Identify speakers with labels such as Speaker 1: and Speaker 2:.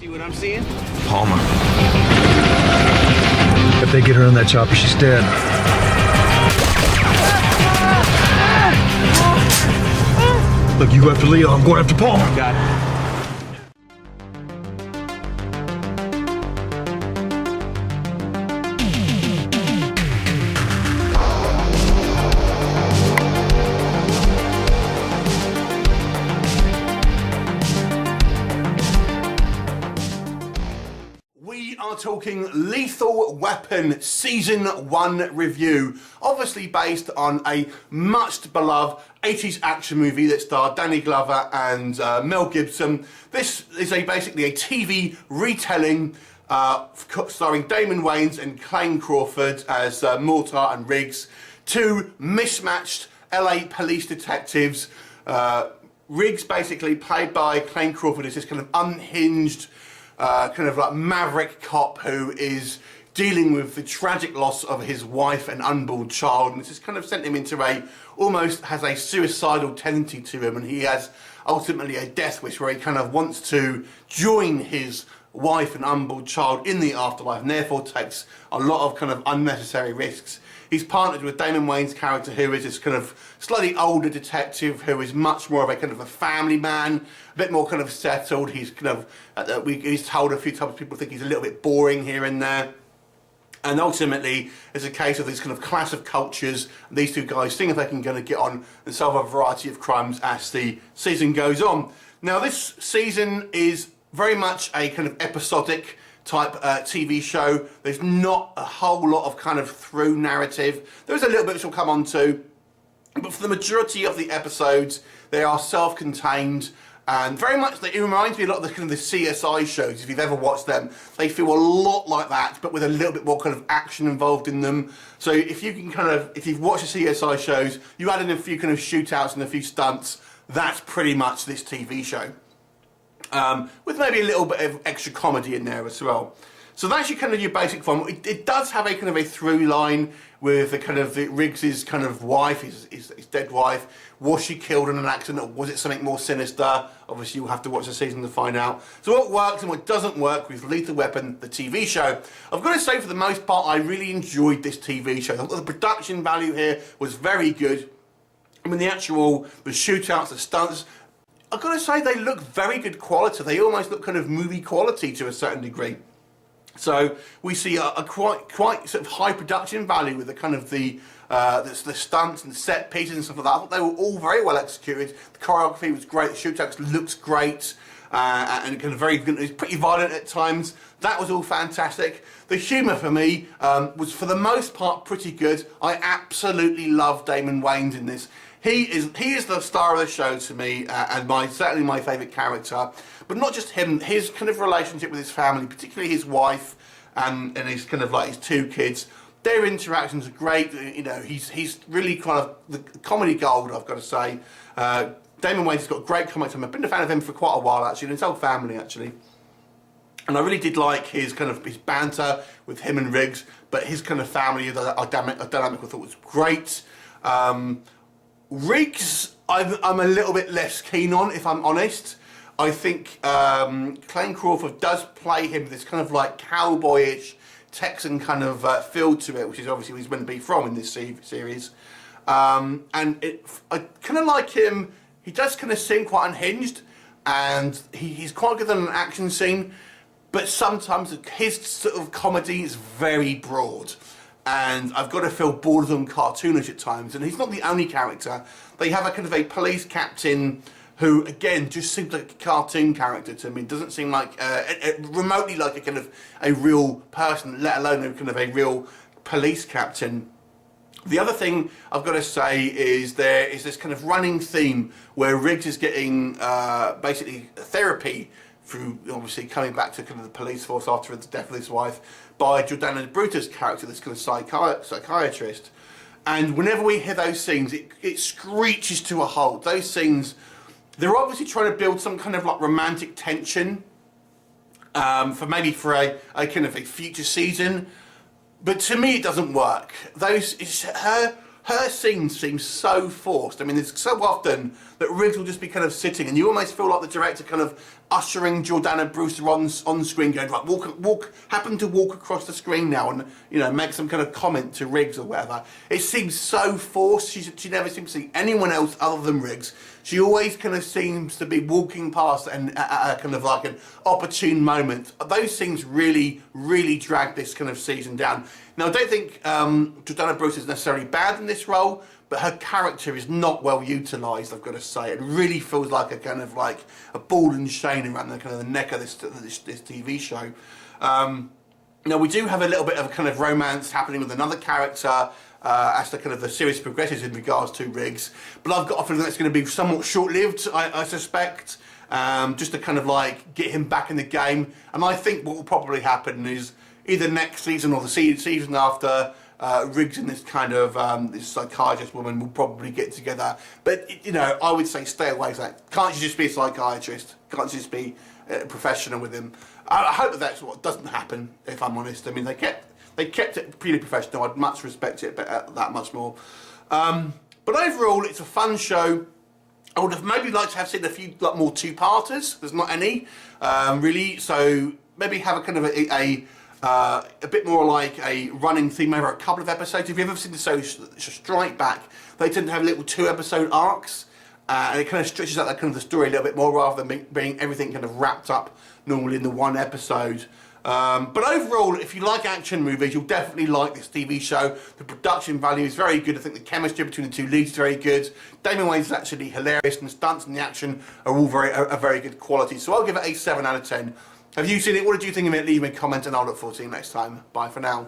Speaker 1: See what I'm seeing?
Speaker 2: Palmer. If they get her in that chopper, she's dead. Look, you go after Leo, I'm going after Palmer.
Speaker 1: Got it.
Speaker 3: We are talking Lethal Weapon Season 1 review, obviously based on a much beloved 80s action movie that starred Danny Glover and Mel Gibson. This is basically a TV retelling starring Damon Wayans and Clayne Crawford as Mortar and Riggs, two mismatched LA police detectives. Riggs, basically played by Clayne Crawford, is this kind of unhinged kind of like maverick cop who is dealing with the tragic loss of his wife and unborn child, and this has kind of sent him into almost has a suicidal tendency to him, and he has ultimately a death wish where he kind of wants to join his wife and unborn child in the afterlife, and therefore takes a lot of kind of unnecessary risks. He's partnered with Damon Wayans' character, who is this kind of slightly older detective who is much more of a kind of a family man, a bit more kind of settled. He's kind of, he's told a few times people think he's a little bit boring here and there. And ultimately, it's a case of this kind of clash of cultures. These two guys seeing if they can get on and solve a variety of crimes as the season goes on. Now, this season is very much a kind of episodic type TV show. There's not a whole lot of kind of through narrative. There is a little bit which we'll come on to, but for the majority of the episodes, they are self-contained, and very much it reminds me a lot of the kind of the CSI shows. If you've ever watched them, they feel a lot like that, but with a little bit more kind of action involved in them. So if you can if you've watched the CSI shows, you add in a few kind of shootouts and a few stunts, that's pretty much this TV show. With maybe a little bit of extra comedy in there as well. So that's your basic form. It does have a kind of a through line with the kind of Riggs's kind of wife, his dead wife. Was she killed in an accident, or was it something more sinister? Obviously, you'll have to watch the season to find out. So what works and what doesn't work with Lethal Weapon, the TV show. I've got to say, for the most part, I really enjoyed this TV show. I thought the production value here was very good. I mean, the shootouts, the stunts, I've got to say they look very good quality. They almost look kind of movie quality to a certain degree. So we see a quite sort of high production value with the kind of the stunts and set pieces and stuff like that. I thought they were all very well executed. The choreography was great. The shootouts looks great, and kind of very good. It was pretty violent at times. That was all fantastic. The humour for me was for the most part pretty good. I absolutely love Damon Wayans in this. He is the star of the show to me, and certainly my favourite character. But not just him, his kind of relationship with his family, particularly his wife and his kind of like his two kids. Their interactions are great. You know, he's really kind of the comedy gold, I've got to say. Damon Wayans has got great comics. I've been a fan of him for quite a while actually, and his whole family actually. And I really did like his banter with him and Riggs, but his kind of family dynamic I thought was great. Riggs, I'm a little bit less keen on, if I'm honest. I think Clayne Crawford does play him this kind of like cowboyish Texan kind of feel to it, which is obviously what he's meant to be from in this series. And I kind of like him. He does kind of seem quite unhinged, and he's quite good in an action scene, but sometimes his sort of comedy is very broad. And I've got to feel borderline cartoonish at times, and he's not the only character. They have a kind of a police captain who, again, just seems like a cartoon character to me. Doesn't seem like remotely like a kind of a real person, let alone a kind of a real police captain. The other thing I've got to say is there is this kind of running theme where Riggs is getting basically therapy through obviously coming back to kind of the police force after the death of his wife by Jordana Brewster's character, this kind of psychiatrist. And whenever we hear those scenes, it screeches to a halt. Those scenes, they're obviously trying to build some kind of like romantic tension for a kind of a future season, but to me it doesn't work. Her scenes seem so forced. I mean, there's so often that Riggs will just be kind of sitting, and you almost feel like the director kind of ushering Jordana Brewster on screen, going like, happen to walk across the screen now, and you know, make some kind of comment to Riggs or whatever. It seems so forced. She never seems to see anyone else other than Riggs. She always kind of seems to be walking past and at a kind of like an opportune moment. Those things really, really drag this kind of season down. Now, I don't think Jordana Brewster is necessarily bad in this role, but her character is not well utilised, I've got to say. It really feels like a kind of like a ball and chain around the kind of the neck of this TV show. Now, we do have a little bit of a kind of romance happening with another character as the kind of the series progresses in regards to Riggs, but I've got a feeling that's going to be somewhat short-lived, I suspect, just to kind of like get him back in the game. And I think what will probably happen is either next season or the season after, Riggs and this kind of this psychiatrist woman will probably get together. But you know, I would say stay away from that. Can't you just be a psychiatrist? Can't you just be professional with him? I hope that that's what doesn't happen, if I'm honest. I mean, they kept it pretty professional. I'd much respect it, but that much more. But overall, it's a fun show. I would have maybe liked to have seen a few more two-parters. There's not any, really. So maybe have a kind of a bit more like a running theme over a couple of episodes. If you've ever seen the show Strike Back, they tend to have little 2-episode arcs, and it kind of stretches out that kind of the story a little bit more rather than being everything kind of wrapped up normally in the one episode. But overall, if you like action movies, you'll definitely like this TV show. The production value is very good. I think the chemistry between the two leads is very good. Damon Wayans is actually hilarious, and the stunts and the action are all very good quality. So I'll give it a 7 out of 10. Have you seen it? What did you think of it? Leave me a comment, and I'll look forward to seeing you next time. Bye for now.